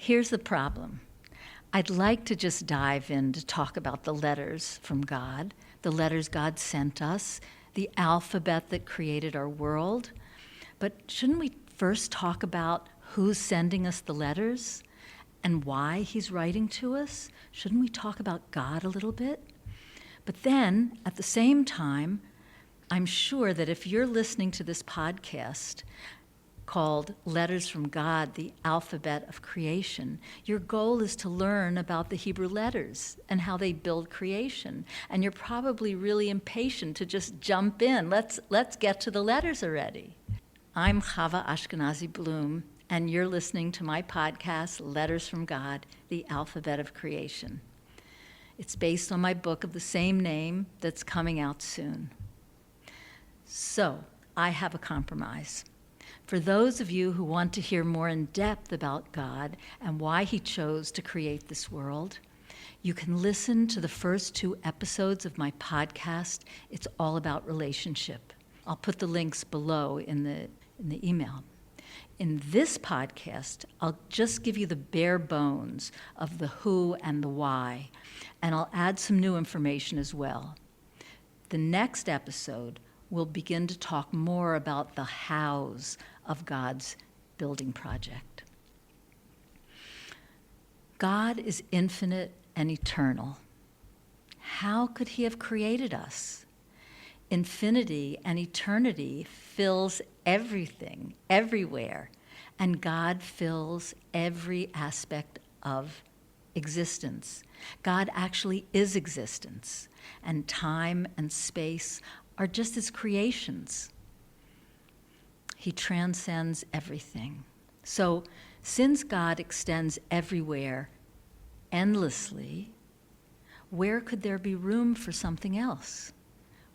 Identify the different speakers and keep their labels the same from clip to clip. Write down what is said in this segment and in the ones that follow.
Speaker 1: here's the problem. I'd like to just dive in to talk about the letters from God, the letters God sent us, the alphabet that created our world. But shouldn't we first talk about who's sending us the letters and why he's writing to us? Shouldn't we talk about God a little bit? But then, at the same time, I'm sure that if you're listening to this podcast called Letters from God, the Alphabet of Creation, your goal is to learn about the Hebrew letters and how they build creation. And you're probably really impatient to just jump in. Let's get to the letters already. I'm Chava Ashkenazi Bloom, and you're listening to my podcast, Letters from God, the Alphabet of Creation. It's based on my book of the same name that's coming out soon. So, I have a compromise. For those of you who want to hear more in depth about God and why he chose to create this world, you can listen to the first 2 episodes of my podcast. It's all about relationship. I'll put the links below in the email. In this podcast, I'll just give you the bare bones of the who and the why, and I'll add some new information as well. The next episode will begin to talk more about the hows of God's building project. God is infinite and eternal. How could he have created us? Infinity and eternity fills everything, everywhere, and God fills every aspect of existence. God actually is existence, and time and space are just his creations. He transcends everything. So, since God extends everywhere endlessly, where could there be room for something else?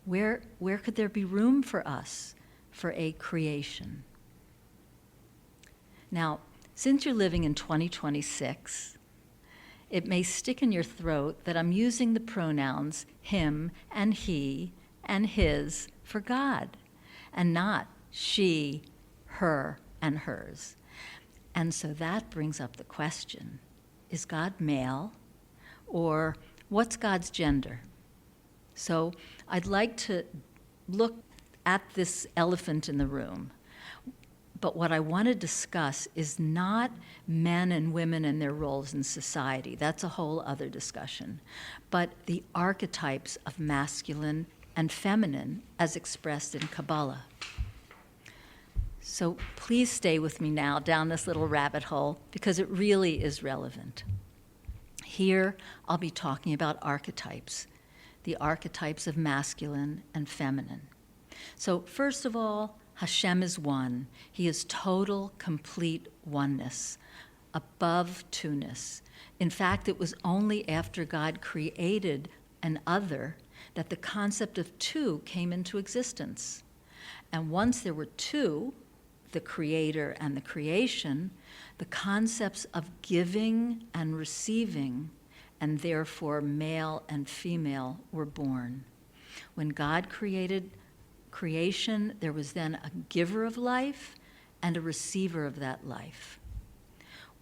Speaker 1: Where could there be room for us, for a creation? Now, since you're living in 2026, it may stick in your throat that I'm using the pronouns him and he and his for God, and not she, her, and hers. And so that brings up the question, is God male, or what's God's gender? So I'd like to look at this elephant in the room. But what I want to discuss is not men and women and their roles in society. That's a whole other discussion. But the archetypes of masculine and feminine as expressed in Kabbalah. So please stay with me now down this little rabbit hole because it really is relevant. Here I'll be talking about archetypes, the archetypes of masculine and feminine. So first of all, Hashem is one. He is total, complete oneness, above two-ness. In fact, it was only after God created an other that the concept of two came into existence. And once there were two, the creator and the creation, the concepts of giving and receiving, and therefore male and female, were born. When God created creation, there was then a giver of life and a receiver of that life.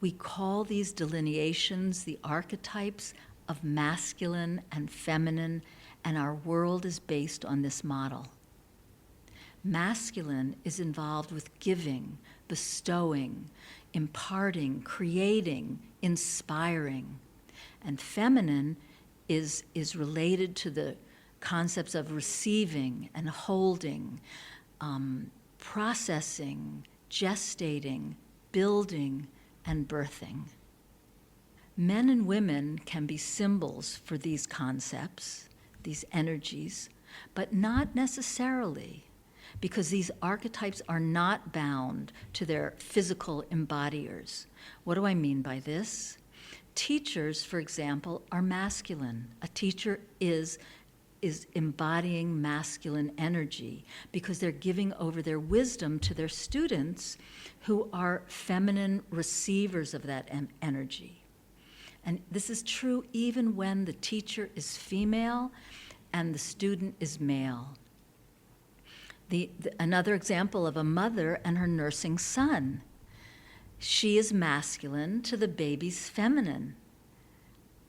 Speaker 1: We call these delineations the archetypes of masculine and feminine, and our world is based on this model. Masculine is involved with giving, bestowing, imparting, creating, inspiring. And feminine is related to the concepts of receiving and holding, processing, gestating, building, and birthing. Men and women can be symbols for these concepts, these energies, but not necessarily, because these archetypes are not bound to their physical embodiers. What do I mean by this? Teachers, for example, are masculine. A teacher is embodying masculine energy because they're giving over their wisdom to their students who are feminine receivers of that energy. And this is true even when the teacher is female and the student is male. Another example of a mother and her nursing son. She is masculine to the baby's feminine.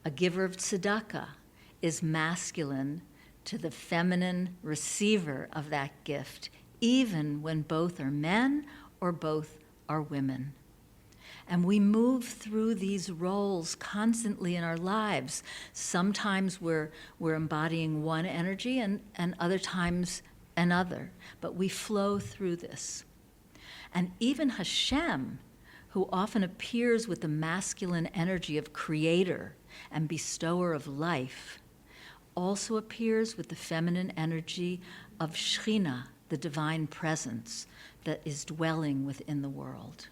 Speaker 1: A giver of tzedakah is masculine to the feminine receiver of that gift, even when both are men or both are women. And we move through these roles constantly in our lives. Sometimes we're embodying one energy and other times another, but we flow through this. And even Hashem, who often appears with the masculine energy of creator and bestower of life, also appears with the feminine energy of Shekhinah, the divine presence that is dwelling within the world.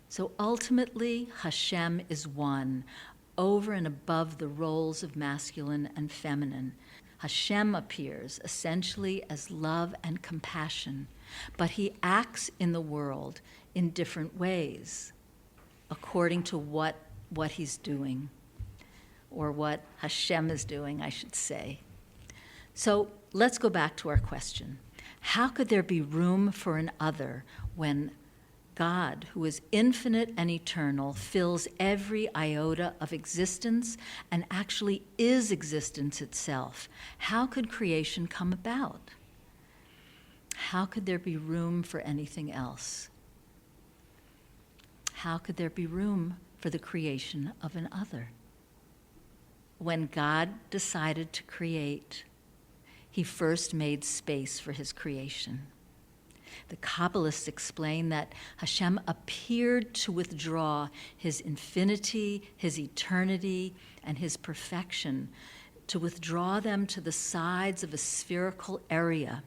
Speaker 1: So ultimately, Hashem is one, over and above the roles of masculine and feminine. Hashem appears essentially as love and compassion, but he acts in the world in different ways, according to what he's doing, or what Hashem is doing, I should say. So let's go back to our question. How could there be room for an other when God, who is infinite and eternal, fills every iota of existence and actually is existence itself? How could creation come about? How could there be room for anything else? How could there be room for the creation of an other? When God decided to create, he first made space for his creation. The Kabbalists explain that Hashem appeared to withdraw his infinity, his eternity, and his perfection, to withdraw them to the sides of a spherical area,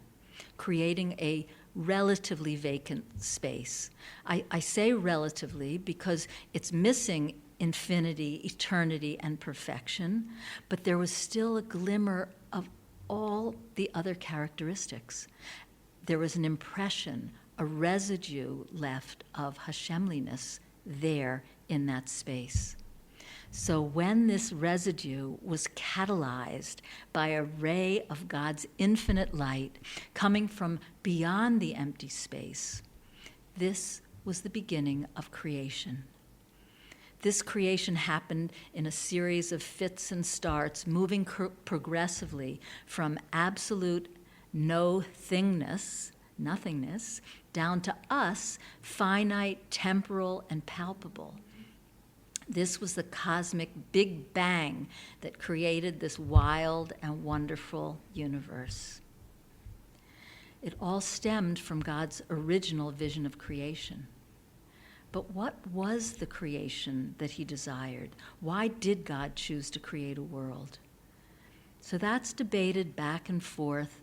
Speaker 1: creating a relatively vacant space. I say relatively because it's missing infinity, eternity, and perfection, but there was still a glimmer of all the other characteristics. There was an impression, a residue left of Hashemliness there in that space. So when this residue was catalyzed by a ray of God's infinite light coming from beyond the empty space, this was the beginning of creation. This creation happened in a series of fits and starts, moving progressively from absolute no-thingness, nothingness, down to us, finite, temporal, and palpable. This was the cosmic Big Bang that created this wild and wonderful universe. It all stemmed from God's original vision of creation. But what was the creation that he desired? Why did God choose to create a world? So that's debated back and forth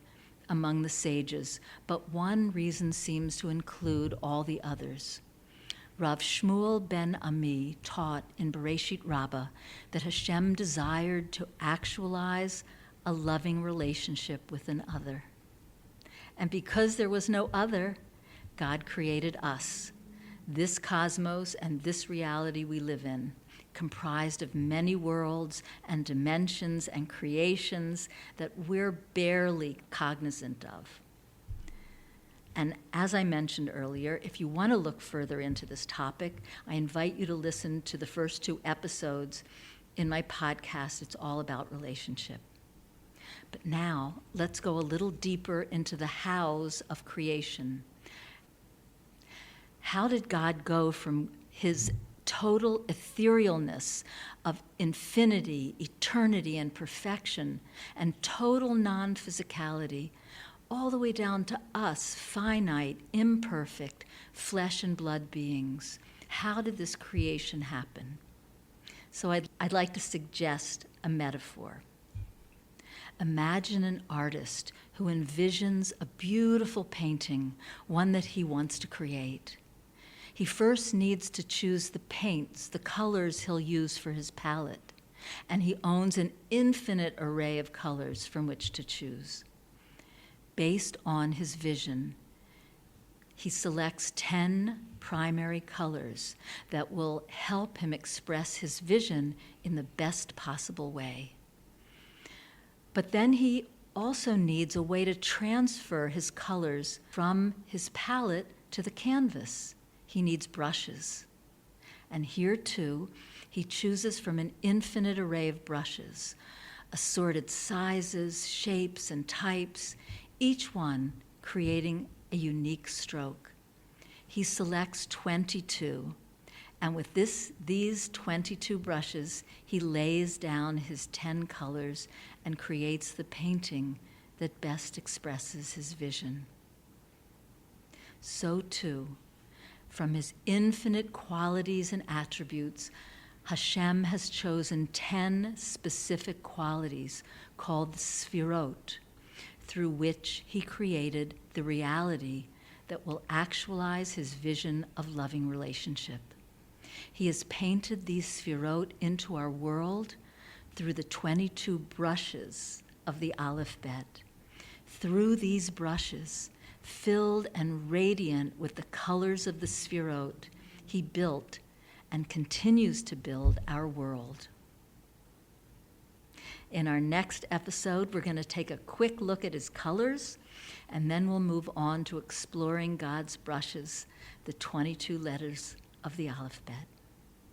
Speaker 1: among the sages, but one reason seems to include all the others. Rav Shmuel ben Ami taught in Bereshit Rabbah that Hashem desired to actualize a loving relationship with an other. And because there was no other, God created us, this cosmos and this reality we live in, comprised of many worlds and dimensions and creations that we're barely cognizant of. And as I mentioned earlier, if you want to look further into this topic, I invite you to listen to the first 2 episodes in my podcast. It's all about relationship. But now, let's go a little deeper into the hows of creation. How did God go from his total etherealness of infinity, eternity, and perfection, and total non-physicality, all the way down to us, finite, imperfect, flesh and blood beings? How did this creation happen? So I'd like to suggest a metaphor. Imagine an artist who envisions a beautiful painting, one that he wants to create. He first needs to choose the paints, the colors he'll use for his palette, and he owns an infinite array of colors from which to choose. Based on his vision, he selects 10 primary colors that will help him express his vision in the best possible way. But then he also needs a way to transfer his colors from his palette to the canvas. he needs brushes. And here, too, he chooses from an infinite array of brushes, assorted sizes, shapes, and types, each one creating a unique stroke. He selects 22, and with these 22 brushes, he lays down his 10 colors and creates the painting that best expresses his vision. So too, from his infinite qualities and attributes, Hashem has chosen 10 specific qualities called the Sfirot, through which he created the reality that will actualize his vision of loving relationship. He has painted these Sfirot into our world through the 22 brushes of the Aleph Bet. Through these brushes, filled and radiant with the colors of the Sfirot, he built and continues to build our world. In our next episode, we're going to take a quick look at his colors, and then we'll move on to exploring God's brushes, the 22 letters of the Aleph Bet.